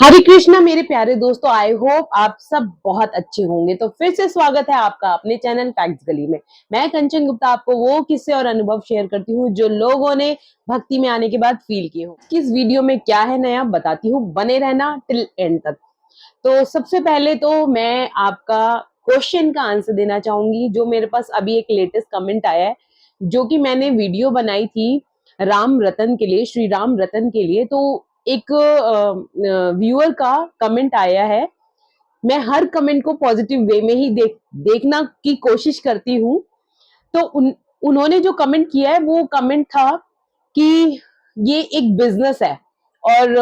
हरे कृष्णा मेरे प्यारे दोस्तों, आई होप आप सब बहुत अच्छे होंगे। तो फिर से स्वागत है आपका अपने चैनल फैक्ट्स गली में। मैं कंचन गुप्ता आपको वो किस्से और अनुभव शेयर करती हूँ जो लोगों ने भक्ति में आने के बाद फील किए हो। किस वीडियो में क्या है नया बताती हूँ, बने रहना टिल एंड तक। तो सबसे पहले तो मैं आपका क्वेश्चन का आंसर देना चाहूंगी जो मेरे पास अभी एक लेटेस्ट कमेंट आया है, जो कि मैंने वीडियो बनाई थी राम रतन के लिए, श्री राम रतन के लिए। तो एक व्यूअर का कमेंट आया है। मैं हर कमेंट को पॉजिटिव वे में ही देखना की कोशिश करती हूँ। तो उन्होंने जो कमेंट किया है वो कमेंट था कि ये एक बिजनेस है और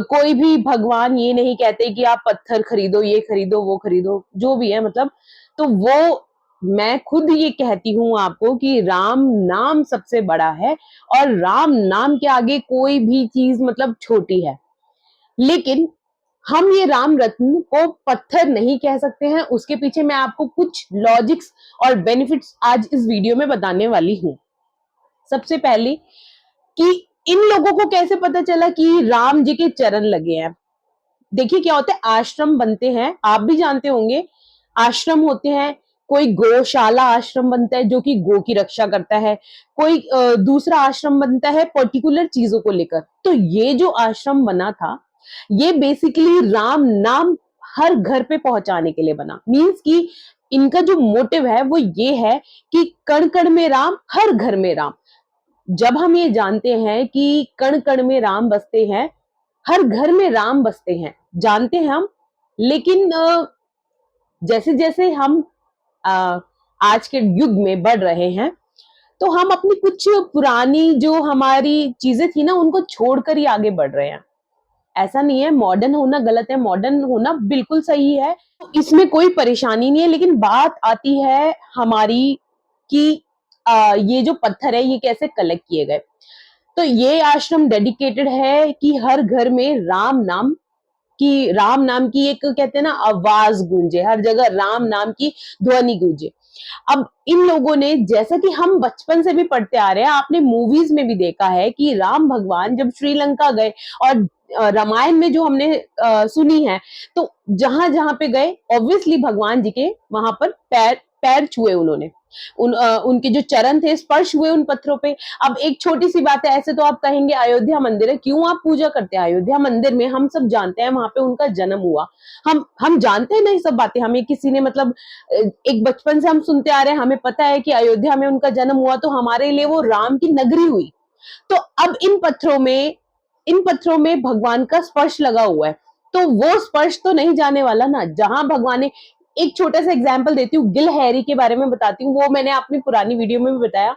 कोई भी भगवान ये नहीं कहते कि आप पत्थर खरीदो, ये खरीदो, वो खरीदो, जो भी है मतलब। तो वो मैं खुद ये कहती हूँ आपको कि राम नाम सबसे बड़ा है और राम नाम के आगे कोई भी चीज मतलब छोटी है। लेकिन हम ये राम रत्न को पत्थर नहीं कह सकते हैं। उसके पीछे मैं आपको कुछ लॉजिक्स और बेनिफिट्स आज इस वीडियो में बताने वाली हूँ। सबसे पहले कि इन लोगों को कैसे पता चला कि राम जी के चरण लगे हैं। देखिए क्या होता है, आश्रम बनते हैं, आप भी जानते होंगे। आश्रम होते हैं, कोई गौशाला आश्रम बनता है जो कि गो की रक्षा करता है, कोई दूसरा आश्रम बनता है पर्टिकुलर चीजों को लेकर। तो ये जो आश्रम बना था, ये बेसिकली राम नाम हर घर पे पहुंचाने के लिए बना। मीन्स कि इनका जो मोटिव है वो ये है कि कण कण में राम, हर घर में राम। जब हम ये जानते हैं कि कण कण में राम बसते हैं, हर घर में राम बसते हैं, जानते हैं हम। लेकिन जैसे जैसे हम अ, आज के युग में बढ़ रहे हैं, तो हम अपनी कुछ पुरानी जो हमारी चीजें थी ना, उनको छोड़कर ही आगे बढ़ रहे हैं। ऐसा नहीं है मॉडर्न होना गलत है, मॉडर्न होना बिल्कुल सही है, तो इसमें कोई परेशानी नहीं है। लेकिन बात आती है हमारी कि ये जो पत्थर है ये कैसे कलेक्ट किए गए। तो ये आश्रम डेडिकेटेड है कि हर घर में राम नाम की एक कहते हैं ना आवाज गूंजे, हर जगह राम नाम की ध्वनि गूंजे। अब इन लोगों ने, जैसा कि हम बचपन से भी पढ़ते आ रहे हैं, आपने मूवीज में भी देखा है कि राम भगवान जब श्रीलंका गए और रामायण में जो हमने सुनी है, तो जहां जहां पे गए ऑब्वियसली भगवान जी के वहां पर पैर पैर छुए उन्होंने। उनके जो चरण थे स्पर्श हुए उन पत्थरों पे। अब एक छोटी सी बात है, ऐसे तो आप कहेंगे अयोध्या मंदिर है, क्यों आप पूजा करते हैं अयोध्या मंदिर में? हम सब जानते हैं वहां पे उनका जन्म हुआ। हम जानते हैं ना ये सब बातें, हमें किसी ने मतलब एक बचपन से हम सुनते आ रहे हैं, हमें पता है कि अयोध्या में उनका जन्म हुआ, तो हमारे लिए वो राम की नगरी हुई। तो अब इन पत्थरों में भगवान का स्पर्श लगा हुआ है, तो वो स्पर्श तो नहीं जाने वाला ना। जहां भगवान ने, एक छोटा सा एग्जाम्पल देती हूँ, गिलहरी के बारे में बताती हूँ। वो मैंने अपनी पुरानी वीडियो में भी बताया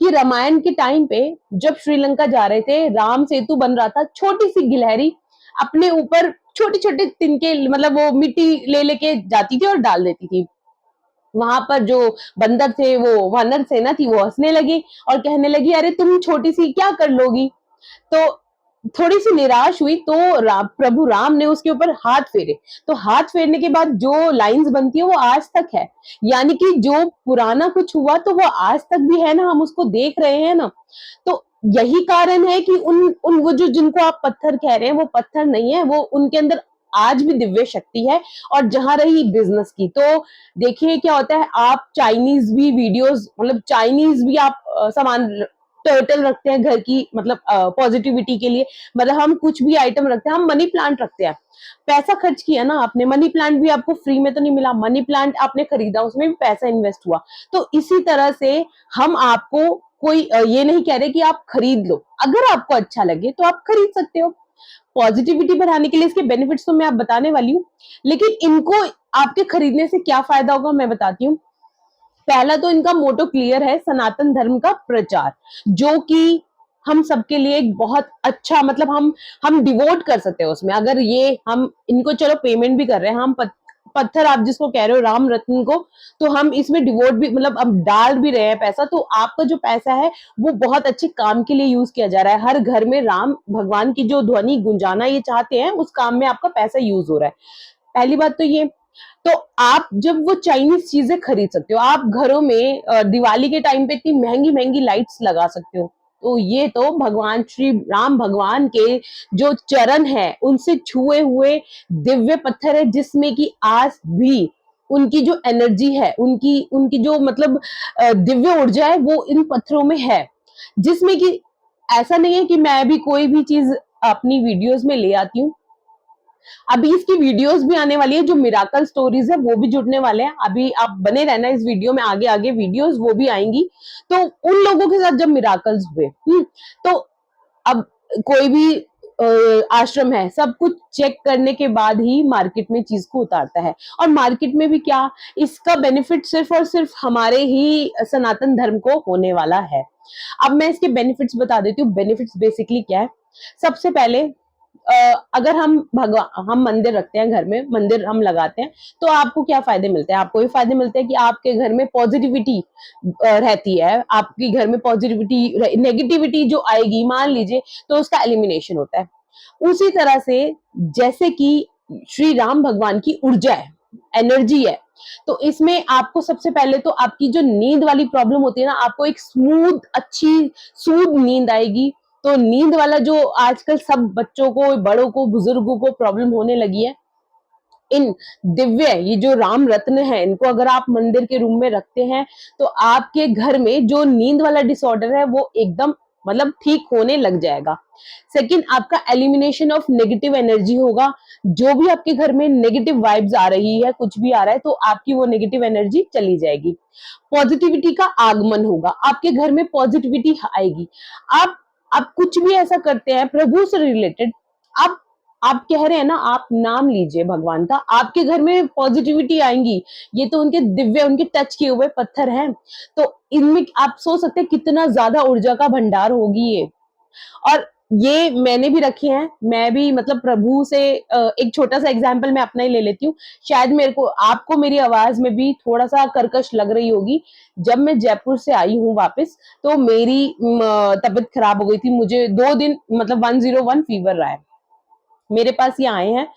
कि रामायण के टाइम पे जब श्रीलंका जा रहे थे, राम सेतु बन रहा था, छोटी सी गिलहरी अपने ऊपर छोटे छोटे तिनके मतलब वो मिट्टी ले लेके जाती थी और डाल देती थी। वहां पर जो बंदर थे, वो वानर सेना थी, वो हंसने लगी और कहने लगी, अरे तुम छोटी सी क्या कर लोगी? तो थोड़ी सी निराश हुई तो प्रभु राम ने उसके ऊपर हाथ फेरे। तो हाथ फेरने के बाद जो लाइंस बनती है वो आज तक है। यानी कि जो पुराना कुछ हुआ तो वो आज तक भी है ना, हम उसको देख रहे हैं ना। तो यही कारण है कि उन उन वो जो जिनको आप पत्थर कह रहे हैं वो पत्थर नहीं है, वो उनके अंदर आज भी दिव्य शक्ति है। और जहां रही बिजनेस की, तो देखिए क्या होता है, आप चाइनीज भी वीडियोस, मतलब चाइनीज भी आप सामान टर्टल रखते हैं घर की, मतलब पॉजिटिविटी के लिए। मतलब हम कुछ भी आइटम रखते हैं, हम मनी प्लांट रखते हैं, पैसा खर्च किया ना आपने, मनी प्लांट भी आपको फ्री में तो नहीं मिला, मनी प्लांट आपने खरीदा, उसमें भी पैसा इन्वेस्ट हुआ। तो इसी तरह से हम आपको कोई ये नहीं कह रहे कि आप खरीद लो, अगर आपको अच्छा लगे तो आप खरीद सकते हो। पॉजिटिविटी बढ़ाने के लिए इसके बेनिफिट्स तो मैं आप बताने वाली हूँ, लेकिन इनको आपके खरीदने से क्या फायदा होगा मैं बताती हूँ। पहला तो इनका मोटो क्लियर है, सनातन धर्म का प्रचार, जो कि हम सबके लिए एक बहुत अच्छा, मतलब हम डिवोट कर सकते हैं उसमें। अगर ये हम इनको चलो पेमेंट भी कर रहे हैं, हम पत्थर आप जिसको कह रहे हो राम रत्न को, तो हम इसमें डिवोट भी, मतलब अब डाल भी रहे हैं पैसा, तो आपका जो पैसा है वो बहुत अच्छे काम के लिए यूज किया जा रहा है। हर घर में राम भगवान की जो ध्वनि गुंजाना ये चाहते हैं, उस काम में आपका पैसा यूज हो रहा है। पहली बात तो ये। तो आप जब वो चाइनीज चीजें खरीद सकते हो, आप घरों में दिवाली के टाइम पे इतनी महंगी महंगी लाइट्स लगा सकते हो। तो ये तो भगवान श्री राम भगवान के जो चरण है उनसे छुए हुए दिव्य पत्थर है, जिसमें कि आज भी उनकी जो एनर्जी है, उनकी उनकी जो मतलब दिव्य ऊर्जा है वो इन पत्थरों में है। जिसमें कि ऐसा नहीं है कि मैं भी कोई भी चीज अपनी वीडियोस में ले आती हूँ। अभी इसकी वीडियोस भी आने वाली है, जो मिराकल स्टोरीज है वो भी जुड़ने वाले हैं। अभी आप बने रहना इस वीडियो में, आगे आगे वीडियोस वो भी आएंगी। तो उन लोगों के साथ जब मिराकल्स हुए, तो अब कोई भी आश्रम है, सब कुछ चेक करने के बाद ही मार्केट में चीज को उतारता है। और मार्केट में भी क्या, इसका बेनिफिट सिर्फ और सिर्फ हमारे ही सनातन धर्म को होने वाला है। अब मैं इसके बेनिफिट्स बता देती हूँ। बेनिफिट्स बेसिकली क्या है? सबसे पहले अगर हम मंदिर रखते हैं घर में, मंदिर हम लगाते हैं, तो आपको क्या फायदे मिलते हैं? आपको ये फायदे मिलते हैं कि आपके घर में पॉजिटिविटी रहती है, आपके घर में पॉजिटिविटी, नेगेटिविटी जो आएगी मान लीजिए, तो उसका एलिमिनेशन होता है। उसी तरह से जैसे कि श्री राम भगवान की ऊर्जा है, एनर्जी है, तो इसमें आपको सबसे पहले तो आपकी जो नींद वाली प्रॉब्लम होती है ना, आपको एक स्मूथ अच्छी सूद नींद आएगी। तो नींद वाला जो आजकल सब बच्चों को, बड़ों को, बुजुर्गों को प्रॉब्लम होने लगी है, इन दिव्य ये जो राम रत्न है, इनको अगर आप मंदिर के रूम में रखते हैं, तो आपके घर में जो नींद वाला डिसऑर्डर है वो एकदम मतलब ठीक होने लग जाएगा। सेकंड, आपका एलिमिनेशन ऑफ नेगेटिव एनर्जी होगा। जो भी आपके घर में नेगेटिव वाइब्स आ रही है, कुछ भी आ रहा है, तो आपकी वो नेगेटिव एनर्जी चली जाएगी। पॉजिटिविटी का आगमन होगा, आपके घर में पॉजिटिविटी आएगी। आप आप कुछ भी ऐसा करते हैं प्रभु से रिलेटेड, आप कह रहे हैं ना, आप नाम लीजिए भगवान का, आपके घर में पॉजिटिविटी आएंगी। ये तो उनके दिव्य, उनके टच किए हुए पत्थर हैं, तो इनमें आप सोच सकते हैं कितना ज्यादा ऊर्जा का भंडार होगी ये। और ये मैंने भी रखे हैं, मैं भी मतलब प्रभु से एक छोटा सा एग्जाम्पल मैं अपना ही ले लेती हूँ। शायद मेरे को, आपको मेरी आवाज में भी थोड़ा सा कर्कश लग रही होगी। जब मैं जयपुर से आई हूँ वापस, तो मेरी तबीयत खराब हो गई थी। मुझे 2 दिन मतलब 101 फीवर रहा है। मेरे पास ये आए हैं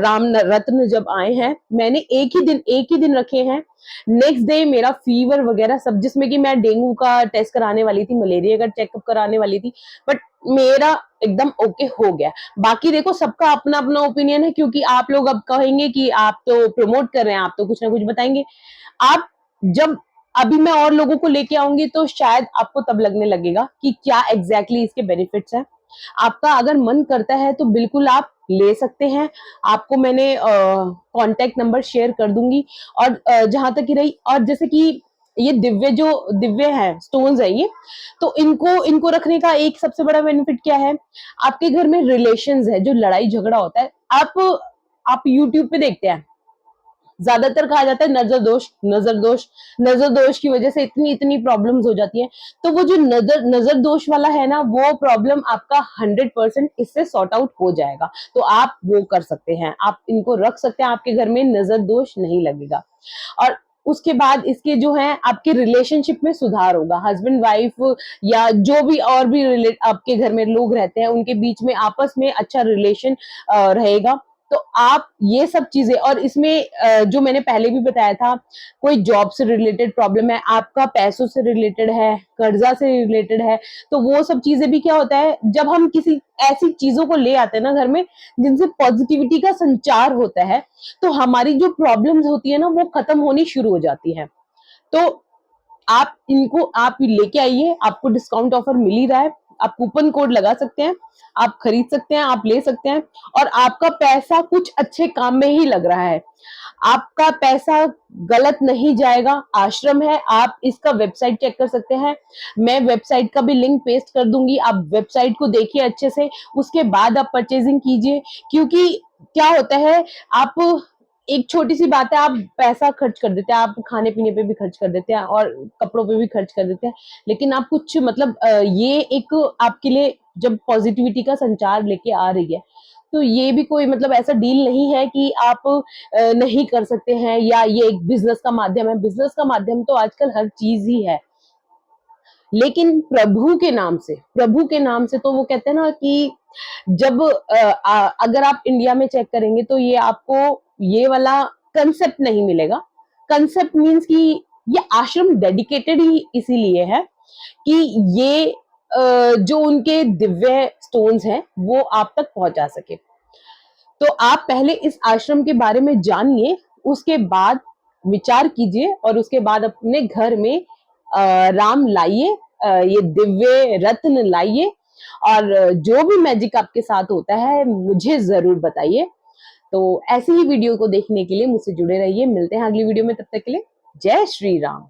राम रत्न, जब आए हैं मैंने एक ही दिन रखे हैं। नेक्स्ट डे मेरा फीवर वगैरह सब, जिसमें कि मैं डेंगू का टेस्ट कराने वाली थी, मलेरिया का चेकअप कराने वाली थी, बट मेरा एकदम ओके हो गया। बाकी देखो, सबका अपना अपना ओपिनियन है, क्योंकि आप लोग अब कहेंगे कि आप तो प्रमोट कर रहे हैं, आप तो कुछ ना कुछ बताएंगे। आप जब अभी मैं और लोगों को लेके आऊंगी, तो शायद आपको तब लगने लगेगा कि क्या एग्जैक्टली इसके बेनिफिट्स हैं। आपका अगर मन करता है तो बिल्कुल आप ले सकते हैं। आपको मैंने कांटेक्ट नंबर शेयर कर दूंगी। और जहां तक की रही, और जैसे कि ये दिव्य है, स्टोन्स है ये, तो इनको इनको रखने का एक सबसे बड़ा बेनिफिट क्या है? आपके घर में रिलेशंस है, जो लड़ाई झगड़ा होता है, आप यूट्यूब पे देखते हैं, ज्यादातर कहा जाता है नजर दोष की वजह से इतनी इतनी प्रॉब्लम्स हो जाती हैं। तो वो जो नजर दोष वाला है ना, वो प्रॉब्लम आपका 100% इससे सॉर्ट आउट हो जाएगा। तो आप वो कर सकते हैं, आप इनको रख सकते हैं, आपके घर में नजर दोष नहीं लगेगा। और उसके बाद इसके जो है, आपके रिलेशनशिप में सुधार होगा। हस्बैंड वाइफ या जो भी और भी रिलेट आपके घर में लोग रहते हैं, उनके बीच में आपस में अच्छा रिलेशन रहेगा। तो आप ये सब चीजें, और इसमें जो मैंने पहले भी बताया था, कोई जॉब से रिलेटेड प्रॉब्लम है, आपका पैसों से रिलेटेड है, कर्जा से रिलेटेड है, तो वो सब चीजें भी क्या होता है, जब हम किसी ऐसी चीजों को ले आते हैं ना घर में, जिनसे पॉजिटिविटी का संचार होता है, तो हमारी जो प्रॉब्लम्स होती है ना, वो खत्म होनी शुरू हो जाती है। तो आप लेके आइए, आपको डिस्काउंट ऑफर मिल ही रहा है, आप कूपन कोड लगा सकते हैं, आप खरीद सकते हैं, आप ले सकते हैं। और आपका पैसा कुछ अच्छे काम में ही लग रहा है, आपका पैसा गलत नहीं जाएगा। आश्रम है, आप इसका वेबसाइट चेक कर सकते हैं, मैं वेबसाइट का भी लिंक पेस्ट कर दूंगी, आप वेबसाइट को देखिए अच्छे से, उसके बाद आप परचेजिंग कीजिए। क्योंकि क्या होता है, आप एक छोटी सी बात है, आप पैसा खर्च कर देते हैं, आप खाने पीने पे भी खर्च कर देते हैं और कपड़ों पे भी खर्च कर देते हैं, लेकिन आप कुछ मतलब ये एक आपके लिए जब पॉजिटिविटी का संचार लेके आ रही है, तो ये भी कोई मतलब ऐसा डील नहीं है कि आप नहीं कर सकते हैं, या ये एक बिजनेस का माध्यम है। बिजनेस का माध्यम तो आजकल हर चीज ही है, लेकिन प्रभु के नाम से तो वो कहते हैं ना कि जब अगर आप इंडिया में चेक करेंगे, तो ये आपको ये वाला कंसेप्ट नहीं मिलेगा। कंसेप्ट मीन्स कि ये आश्रम डेडिकेटेड ही इसीलिए है कि ये जो उनके दिव्य स्टोन्स हैं वो आप तक पहुंचा सके। तो आप पहले इस आश्रम के बारे में जानिए, उसके बाद विचार कीजिए और उसके बाद अपने घर में राम लाइए, ये दिव्य रत्न लाइए और जो भी मैजिक आपके साथ होता है मुझे जरूर बताइए। तो ऐसे ही वीडियो को देखने के लिए मुझसे जुड़े रहिए। मिलते हैं अगली वीडियो में, तब तक के लिए जय श्री राम।